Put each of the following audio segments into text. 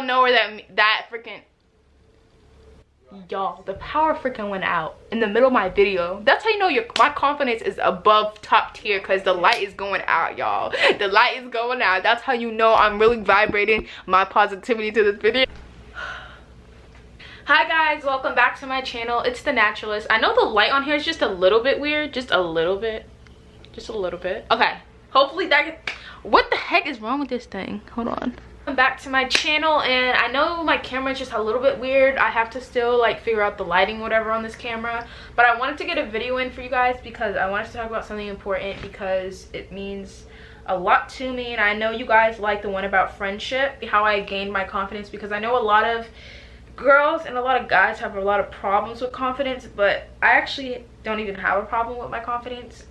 know where that freaking, y'all, the power freaking went out in the middle of my video. That's how you know my confidence is above top tier, because the light is going out, y'all. The light is going out. That's how you know I'm really vibrating my positivity to this video. Hi guys, welcome back to my channel. It's The Naturalist. I know the light on here is just a little bit weird, just a little bit. Okay, hopefully what the heck is wrong with this thing? Hold on. I'm back to my channel, and I know my camera is just a little bit weird. I have to still like figure out the lighting, whatever, on this camera, but I wanted to get a video in for you guys because I wanted to talk about something important, because it means a lot to me, and I know you guys like the one about friendship, how I gained my confidence, because I know a lot of girls and a lot of guys have a lot of problems with confidence, but I actually don't even have a problem with my confidence.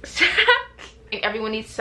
Everyone needs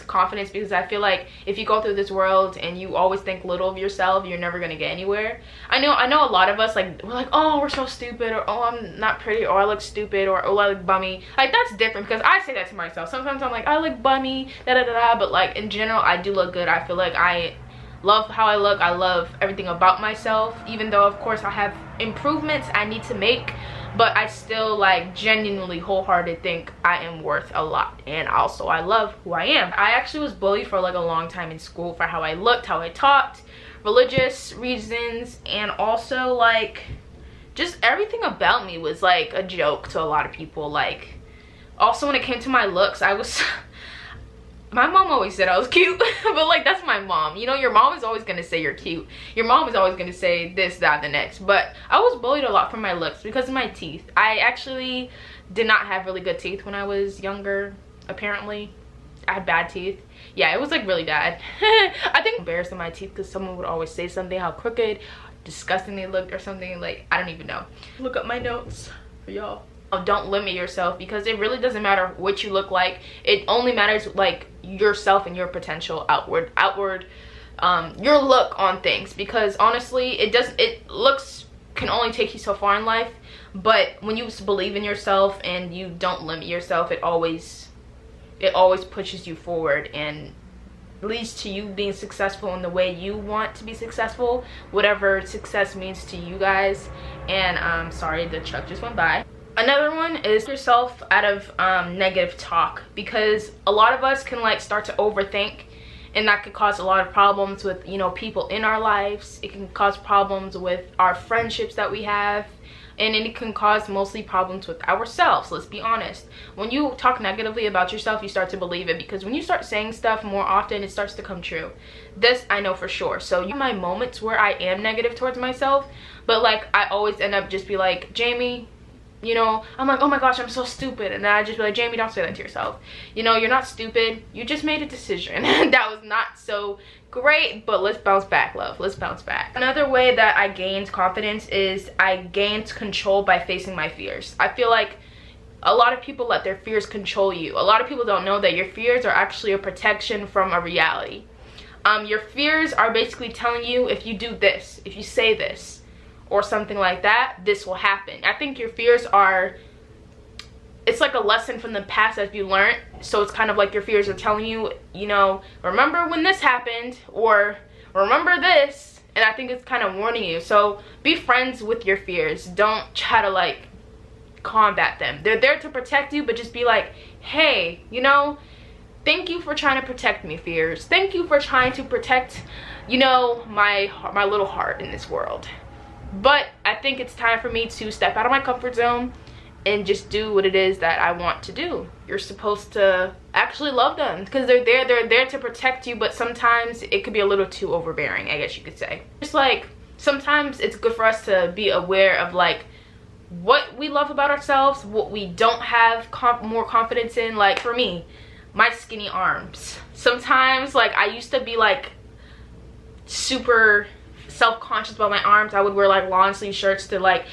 confidence, because I feel like if you go through this world and you always think little of yourself, you're never gonna get anywhere. I know a lot of us, like, we're like, oh, we're so stupid, or oh, I'm not pretty, or I look stupid, or oh, I look bummy. Like, that's different, because I say that to myself. Sometimes I'm like, I look bummy, but like in general, I do look good. I feel like I love how I look. I love everything about myself, even though of course I have improvements I need to make, but I still like genuinely wholeheartedly think I am worth a lot, and also I love who I am. I actually was bullied for like a long time in school for how I looked, how I talked, religious reasons, and also like just everything about me was like a joke to a lot of people. Like, also when it came to my looks, I was my mom always said I was cute, but like, that's my mom. You know, your mom is always gonna say you're cute. Your mom is always gonna say this, that, the next. But I was bullied a lot for my looks because of my teeth. I actually did not have really good teeth when I was younger, apparently. I had bad teeth. Yeah, it was like really bad. I think I'm embarrassed of my teeth because someone would always say something, how crooked, disgusting they looked or something. Like, I don't even know. Look up my notes for y'all. Don't limit yourself, because it really doesn't matter what you look like. It only matters like yourself and your potential outward your look on things, because honestly looks can only take you so far in life, but when you believe in yourself and you don't limit yourself, it always pushes you forward and leads to you being successful in the way you want to be successful, whatever success means to you guys. And sorry, the truck just went by. Another one is yourself out of negative talk, because a lot of us can like start to overthink, and that could cause a lot of problems with, you know, people in our lives. It can cause problems with our friendships that we have, and it can cause mostly problems with ourselves. Let's be honest. When you talk negatively about yourself, you start to believe it, because when you start saying stuff more often, it starts to come true. This I know for sure. So you have my moments where I am negative towards myself, but like I always end up just be like, Jamie, you know, I'm like, oh my gosh, I'm so stupid, and then I just be like, Jamie, don't say that to yourself. You know, you're not stupid, you just made a decision that was not so great, but let's bounce back, love. Let's bounce back. Another way that I gained confidence is I gained control by facing my fears. I feel like a lot of people let their fears control you. A lot of people don't know that your fears are actually a protection from a reality. Your fears are basically telling you, if you do this, if you say this, or something like that, this will happen. I think your fears are, it's like a lesson from the past that you learned. So it's kind of like your fears are telling you, you know, remember when this happened, or remember this. And I think it's kind of warning you. So be friends with your fears. Don't try to like combat them. They're there to protect you, but just be like, hey, you know, thank you for trying to protect me, fears. Thank you for trying to protect, you know, my little heart in this world. But I think it's time for me to step out of my comfort zone and just do what it is that I want to do. You're supposed to actually love them, because they're there to protect you, but sometimes it could be a little too overbearing, I guess you could say. Just like, sometimes it's good for us to be aware of like what we love about ourselves, what we don't have more confidence in. Like for me, my skinny arms. Sometimes like I used to be like super self-conscious about my arms. I would wear like long sleeve shirts to like,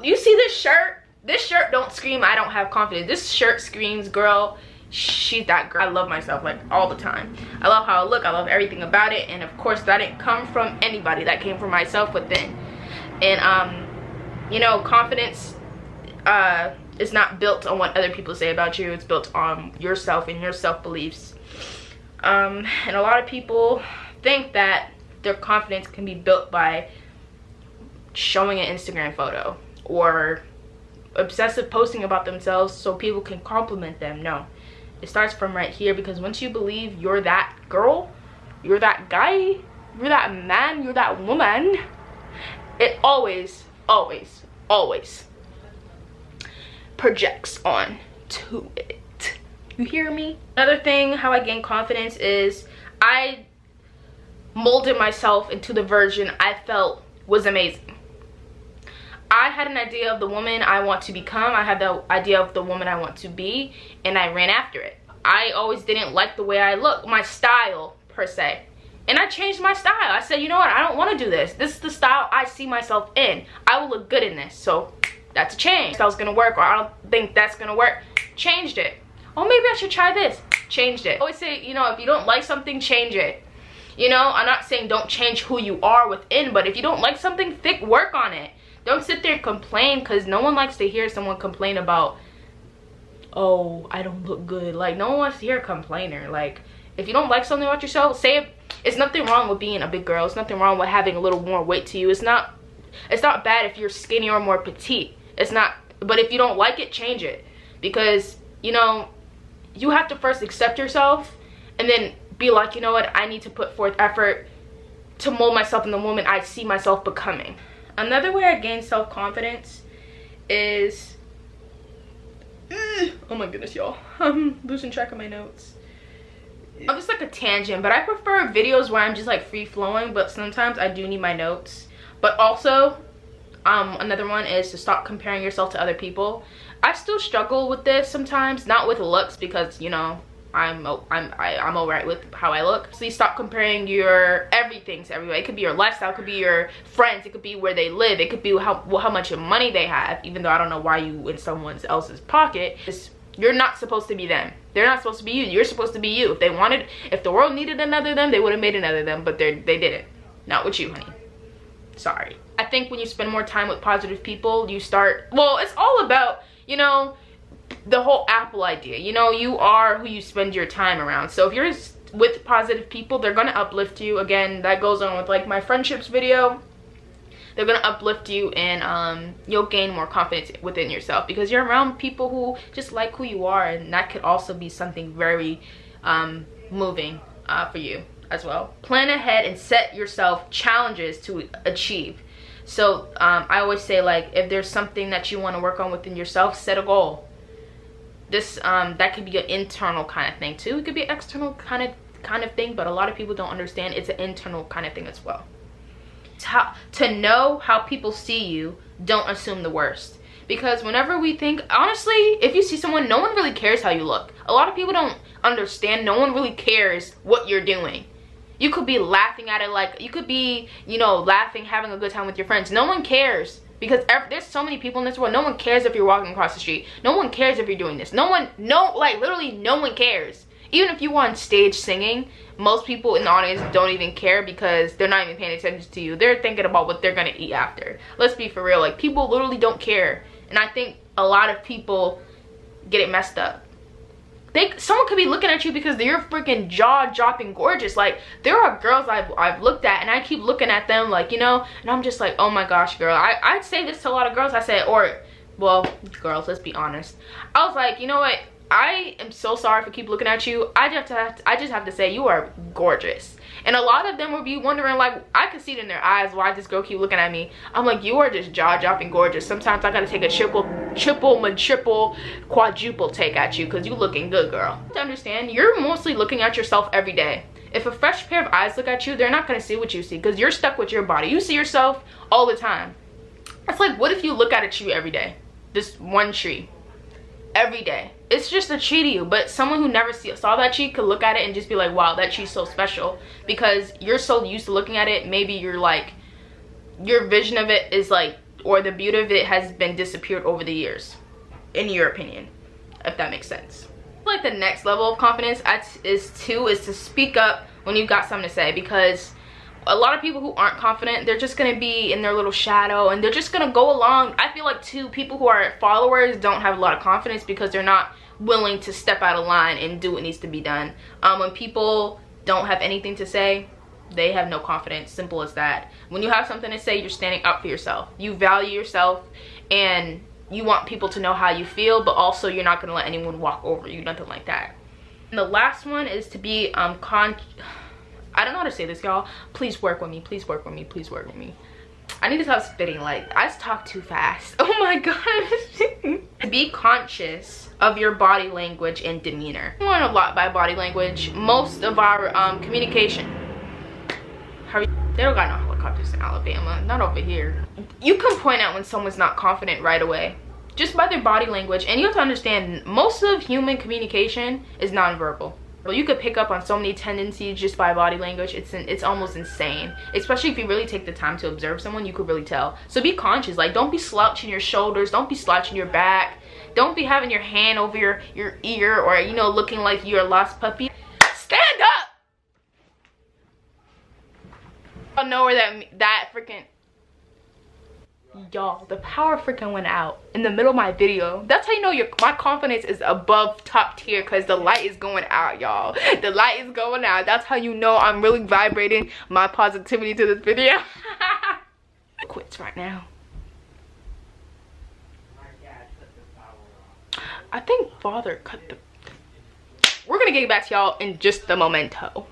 you see this shirt? This shirt don't scream I don't have confidence. This shirt screams, girl, she's that girl. I love myself like all the time. I love how I look. I love everything about it. And of course that didn't come from anybody. That came from myself within. And you know, confidence is not built on what other people say about you. It's built on yourself and your self-beliefs. And a lot of people think that their confidence can be built by showing an Instagram photo or obsessive posting about themselves so people can compliment them. No, it starts from right here, because once you believe you're that girl, you're that guy, you're that man, you're that woman, it always projects on to it. You hear me? Another thing how I gain confidence is I molded myself into the version I felt was amazing. I had an idea of the woman I want to become. I had the idea of the woman I want to be, and I ran after it. I always didn't like the way I look, my style per se. And I changed my style. I said, you know what, I don't want to do this. This is the style I see myself in. I will look good in this. So that's a change. That was gonna work, or I don't think that's gonna work. Changed it. Oh, maybe I should try this. Changed it. I always say, you know, if you don't like something, change it. You know, I'm not saying don't change who you are within, but if you don't like something, work on it. Don't sit there and complain, because no one likes to hear someone complain about, oh, I don't look good. Like, no one wants to hear a complainer. Like, if you don't like something about yourself, say it. It's nothing wrong with being a big girl. It's nothing wrong with having a little more weight to you. It's not bad if you're skinny or more petite. It's not, but if you don't like it, change it. Because, you know, you have to first accept yourself and then be like, you know what, I need to put forth effort to mold myself in the woman I see myself becoming. Another way I gain self-confidence is, oh my goodness, y'all, I'm losing track of my notes. I'm just like a tangent, but I prefer videos where I'm just like free flowing, but sometimes I do need my notes. But also, another one is to stop comparing yourself to other people. I still struggle with this sometimes, not with looks, because, you know, I'm all right with how I look. Please stop comparing your everything to everybody. It could be your lifestyle, it could be your friends, it could be where they live, it could be how much money they have, even though I don't know why you in someone else's pocket. You're not supposed to be them. They're not supposed to be you. You're supposed to be you. If the world needed another them, they would have made another them, but they didn't. Not with you, honey. Sorry. I think when you spend more time with positive people, you start, well, it's all about, you know, the whole Apple idea. You know, you are who you spend your time around. So if you're with positive people, they're gonna uplift you. Again, that goes on with like my friendships video. They're gonna uplift you, and you'll gain more confidence within yourself because you're around people who just like who you are, and that could also be something very moving for you as well. Plan ahead and set yourself challenges to achieve. So I always say, like, if there's something that you want to work on within yourself, set a goal. This that could be an internal kind of thing too. It could be an external kind of thing, but a lot of people don't understand it's an internal kind of thing as well. To know how people see you, don't assume the worst. Because whenever we think, honestly, if you see someone, no one really cares how you look. A lot of people don't understand. No one really cares what you're doing. You could be laughing at it, like you could be, you know, laughing, having a good time with your friends. No one cares, because there's so many people in this world. No one cares if you're walking across the street. No one cares if you're doing this. Like literally no one cares. Even if you were on stage singing, most people in the audience don't even care because they're not even paying attention to you. They're thinking about what they're gonna eat after. Let's be for real. Like, people literally don't care, and I think a lot of people get it messed up. Someone could be looking at you because you're freaking jaw-dropping gorgeous. Like, there are girls I've looked at, and I keep looking at them, like, you know, and I'm just like, oh my gosh, girl. I'd say this to a lot of girls. I say, or, well, girls, let's be honest. I was like, you know what? I am so sorry for keep looking at you. I just have to say, you are gorgeous. And a lot of them will be wondering, like, I can see it in their eyes, why this girl keep looking at me. I'm like, you are just jaw-dropping gorgeous. Sometimes I gotta take a triple, quadruple take at you because you looking good, girl. To understand, you're mostly looking at yourself every day. If a fresh pair of eyes look at you, they're not gonna see what you see because you're stuck with your body. You see yourself all the time. It's like, what if you look at a tree every day? This one tree. Every day. It's just a tree to you, but someone who never saw that tree could look at it and just be like, wow, that tree's so special, because you're so used to looking at it. Maybe you're like, your vision of it is like, or the beauty of it has been disappeared over the years, in your opinion, if that makes sense. Like, the next level of confidence is to speak up when you got something to say, because a lot of people who aren't confident, they're just gonna be in their little shadow and they're just gonna go along. I feel like too, people who are followers don't have a lot of confidence because they're not willing to step out of line and do what needs to be done. When people don't have anything to say, they have no confidence. Simple as that. When you have something to say, you're standing up for yourself. You value yourself and you want people to know how you feel, but also you're not going to let anyone walk over you, nothing like that. And the last one is to be I don't know how to say this, y'all. Please work with me. Please work with me. Please work with me. I need to stop spitting. Like, I just talk too fast. Oh my gosh. Be conscious of your body language and demeanor. I learn a lot by body language. Most of our communication. They don't got no helicopters in Alabama. Not over here. You can point out when someone's not confident right away, just by their body language. And you have to understand, most of human communication is nonverbal. Well, you could pick up on so many tendencies just by body language. It's almost insane. Especially if you really take the time to observe someone, you could really tell. So be conscious. Like, don't be slouching your shoulders. Don't be slouching your back. Don't be having your hand over your ear, or, you know, looking like you're a lost puppy. Stand up! I don't know where that freaking... Y'all, the power freaking went out in the middle of my video. That's how you know my confidence is above top tier, because the light is going out, y'all. The light is going out. That's how you know I'm really vibrating my positivity to this video. Quits right now. I think father cut the... We're gonna get back to y'all in just a momento.